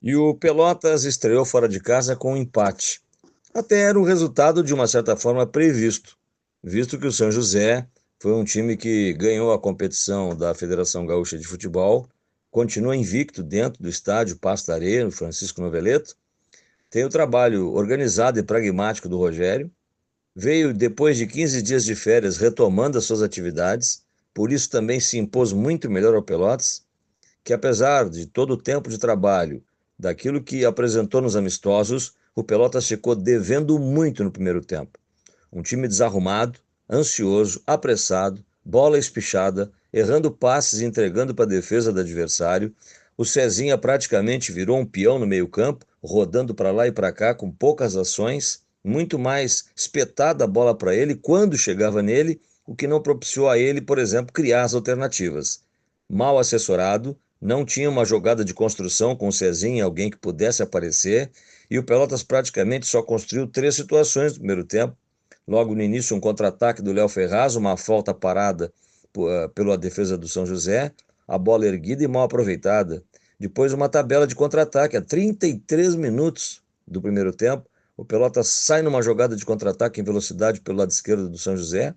E o Pelotas estreou fora de casa com um empate. Até era um resultado de uma certa forma previsto, visto que o São José foi um time que ganhou a competição da Federação Gaúcha de Futebol, continua invicto dentro do estádio Pasto da Areia, no Francisco Noveleto, tem o trabalho organizado e pragmático do Rogério, veio depois de 15 dias de férias retomando as suas atividades, por isso também se impôs muito melhor ao Pelotas, que apesar de todo o tempo de trabalho, daquilo que apresentou nos amistosos, o Pelotas ficou devendo muito no primeiro tempo. Um time desarrumado, ansioso, apressado, bola espichada, errando passes e entregando para a defesa do adversário. O Cezinha praticamente virou um peão no meio-campo, rodando para lá e para cá com poucas ações, muito mais espetada a bola para ele quando chegava nele, o que não propiciou a ele, por exemplo, criar as alternativas. Mal assessorado, não tinha uma jogada de construção com o Cezinha, alguém que pudesse aparecer, e o Pelotas praticamente só construiu 3 situações no primeiro tempo. Logo no início, um contra-ataque do Léo Ferraz, uma falta parada pela defesa do São José, a bola erguida e mal aproveitada. Depois, uma tabela de contra-ataque, a 33 minutos do primeiro tempo. O Pelotas sai numa jogada de contra-ataque em velocidade pelo lado esquerdo do São José,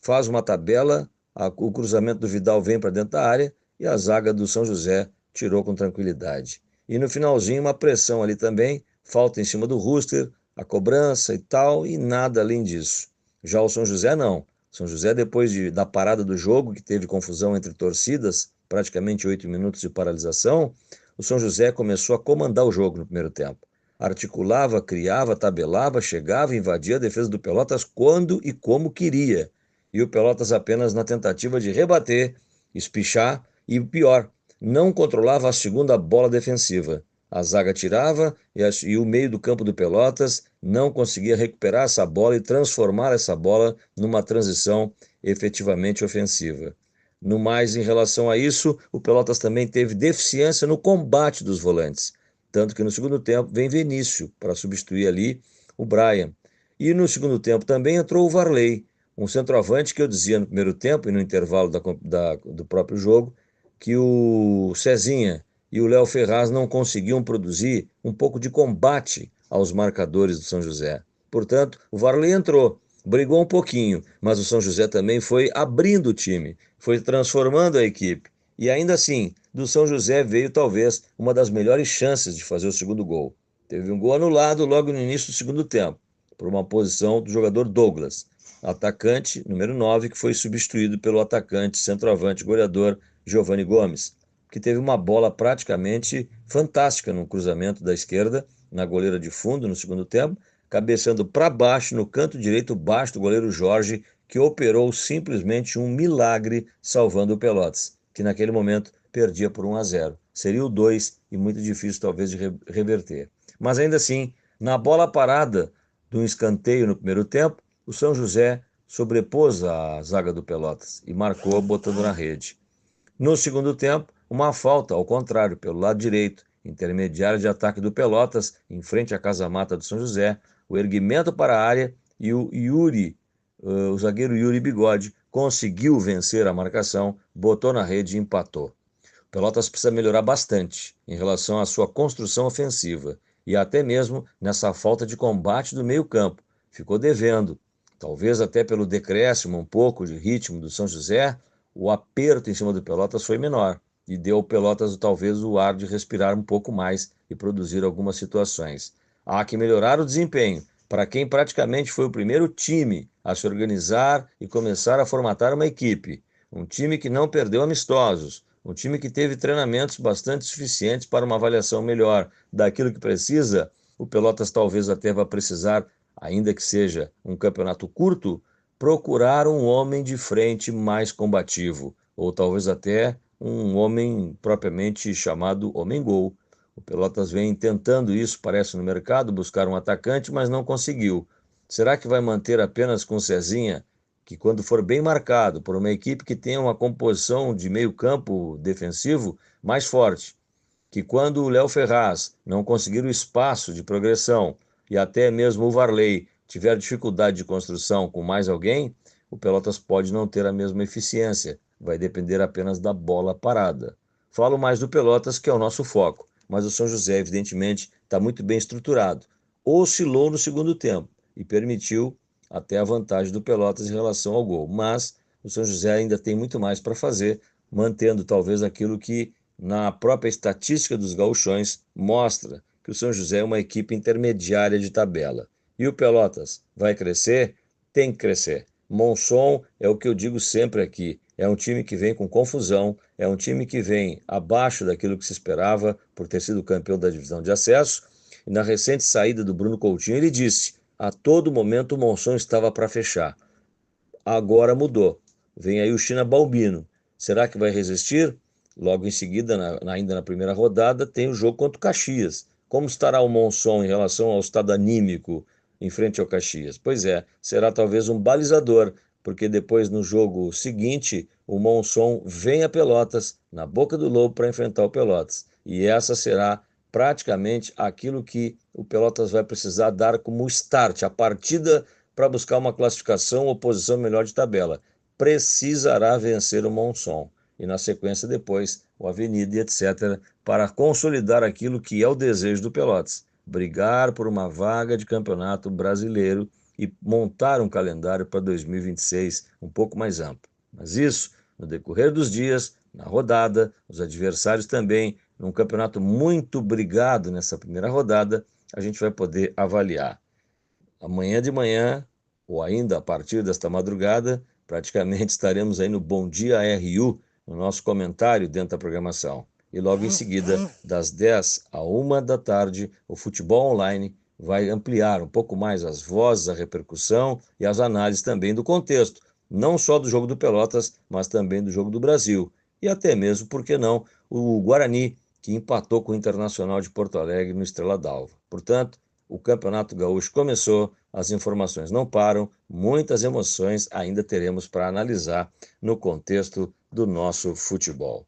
faz uma tabela, o cruzamento do Vidal vem para dentro da área e a zaga do São José tirou com tranquilidade. E no finalzinho, uma pressão ali também, falta em cima do Rooster, a cobrança e tal, e nada além disso. Já o São José não. São José, depois da parada do jogo, que teve confusão entre torcidas, praticamente 8 minutos de paralisação, o São José começou a comandar o jogo no primeiro tempo. Articulava, criava, tabelava, chegava, invadia a defesa do Pelotas quando e como queria. E o Pelotas apenas na tentativa de rebater, espichar e, pior, não controlava a segunda bola defensiva. A zaga tirava e o meio do campo do Pelotas não conseguia recuperar essa bola e transformar essa bola numa transição efetivamente ofensiva. No mais, em relação a isso, o Pelotas também teve deficiência no combate dos volantes. Tanto que no segundo tempo vem Vinícius para substituir ali o Brian. E no segundo tempo também entrou o Varley, um centroavante que eu dizia no primeiro tempo e no intervalo do próprio jogo, que o Cezinha e o Léo Ferraz não conseguiam produzir um pouco de combate aos marcadores do São José. Portanto, o Varley entrou, brigou um pouquinho, mas o São José também foi abrindo o time, foi transformando a equipe. E ainda assim, do São José veio talvez uma das melhores chances de fazer o segundo gol. Teve um gol anulado logo no início do segundo tempo, por uma posição do jogador Douglas, atacante número 9, que foi substituído pelo atacante centroavante goleador Giovanni Gomes, que teve uma bola praticamente fantástica no cruzamento da esquerda, na goleira de fundo no segundo tempo, cabeceando para baixo no canto direito baixo do goleiro Jorge, que operou simplesmente um milagre salvando o Pelotas, que naquele momento perdia por 1-0. Seria o 2 e muito difícil talvez de reverter. Mas ainda assim, na bola parada de um escanteio no primeiro tempo, o São José sobrepôs a zaga do Pelotas e marcou botando na rede. No segundo tempo, uma falta, ao contrário, pelo lado direito, intermediário de ataque do Pelotas, em frente à casa-mata do São José, o erguimento para a área e o zagueiro Yuri Bigode, conseguiu vencer a marcação, botou na rede e empatou. O Pelotas precisa melhorar bastante em relação à sua construção ofensiva e até mesmo nessa falta de combate do meio-campo. Ficou devendo, talvez até pelo decréscimo um pouco de ritmo do São José, o aperto em cima do Pelotas foi menor e deu ao Pelotas talvez o ar de respirar um pouco mais e produzir algumas situações. Há que melhorar o desempenho para quem praticamente foi o primeiro time a se organizar e começar a formatar uma equipe. Um time que não perdeu amistosos, um time que teve treinamentos bastante suficientes para uma avaliação melhor daquilo que precisa. O Pelotas talvez até vá precisar, ainda que seja um campeonato curto, procurar um homem de frente mais combativo, ou talvez até um homem propriamente chamado homem-gol. O Pelotas vem tentando isso, parece, no mercado, buscar um atacante, mas não conseguiu. Será que vai manter apenas com o Cezinha, que quando for bem marcado por uma equipe que tenha uma composição de meio campo defensivo mais forte, que quando o Léo Ferraz não conseguir o espaço de progressão e até mesmo o Varley tiver dificuldade de construção com mais alguém, o Pelotas pode não ter a mesma eficiência, vai depender apenas da bola parada. Falo mais do Pelotas, que é o nosso foco, mas o São José, evidentemente, está muito bem estruturado. Oscilou no segundo tempo e permitiu até a vantagem do Pelotas em relação ao gol, mas o São José ainda tem muito mais para fazer, mantendo talvez aquilo que na própria estatística dos gauchões mostra que o São José é uma equipe intermediária de tabela. E o Pelotas vai crescer? Tem que crescer. Monson é o que eu digo sempre aqui, é um time que vem com confusão, é um time que vem abaixo daquilo que se esperava por ter sido campeão da divisão de acesso. E na recente saída do Bruno Coutinho, ele disse: a todo momento o Monson estava para fechar. Agora mudou. Vem aí o China Balbino. Será que vai resistir? Logo em seguida, ainda na primeira rodada, tem o jogo contra o Caxias. Como estará o Monson em relação ao estado anímico em frente ao Caxias? Pois é, será talvez um balizador, porque depois no jogo seguinte, o Monson vem a Pelotas, na boca do lobo, para enfrentar o Pelotas. E essa será praticamente aquilo que o Pelotas vai precisar dar como start, a partida para buscar uma classificação ou posição melhor de tabela. Precisará vencer o Monson e, na sequência, depois o Avenida e etc., para consolidar aquilo que é o desejo do Pelotas: brigar por uma vaga de campeonato brasileiro e montar um calendário para 2026 um pouco mais amplo. Mas isso, no decorrer dos dias, na rodada, os adversários também, num campeonato muito brigado nessa primeira rodada, a gente vai poder avaliar. Amanhã de manhã, ou ainda a partir desta madrugada, praticamente estaremos aí no Bom Dia RU, no nosso comentário dentro da programação. E logo em seguida, das 10 à 1 da tarde, o Futebol Online vai ampliar um pouco mais as vozes, a repercussão e as análises também do contexto, não só do jogo do Pelotas, mas também do jogo do Brasil. E até mesmo, por que não, o Guarani, que empatou com o Internacional de Porto Alegre no Estrela d'Alva. Portanto, o Campeonato Gaúcho começou, as informações não param, muitas emoções ainda teremos para analisar no contexto do nosso futebol.